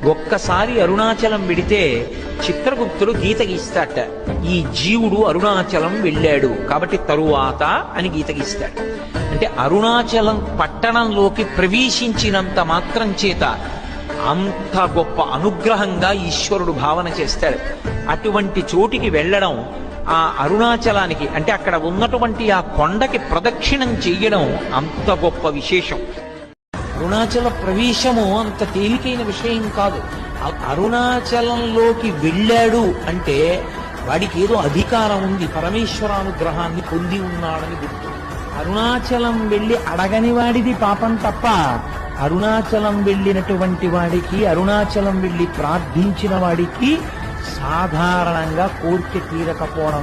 ఒక్కసారి అరుణాచలం వెడితే చిత్రగుప్తుడు గీత గీస్తాట. ఈ జీవుడు అరుణాచలం వెళ్ళాడు కాబట్టి తరువాత అని గీత గీస్తాడు. అంటే అరుణాచలం పట్టణంలోకి ప్రవేశించినంత మాత్రం చేత అంత గొప్ప అనుగ్రహంగా ఈశ్వరుడు భావన చేస్తాడు. అటువంటి చోటికి వెళ్ళడం, ఆ అరుణాచలానికి అంటే అక్కడ ఉన్నటువంటి ఆ కొండకి ప్రదక్షిణం చెయ్యడం అంత గొప్ప విశేషం. అరుణాచల ప్రవేశము అంత తేలికైన విషయం కాదు. అరుణాచలంలోకి వెళ్ళాడు అంటే వాడికి ఏదో అధికారం ఉంది, పరమేశ్వరానుగ్రహాన్ని పొంది ఉన్నాడని గుర్తు. అరుణాచలం వెళ్ళి అడగని వాడిది పాపం తప్ప, అరుణాచలం వెళ్ళినటువంటి వాడికి, అరుణాచలం వెళ్ళి ప్రార్థించిన వాడికి సాధారణంగా కోరిక తీరకపోవడం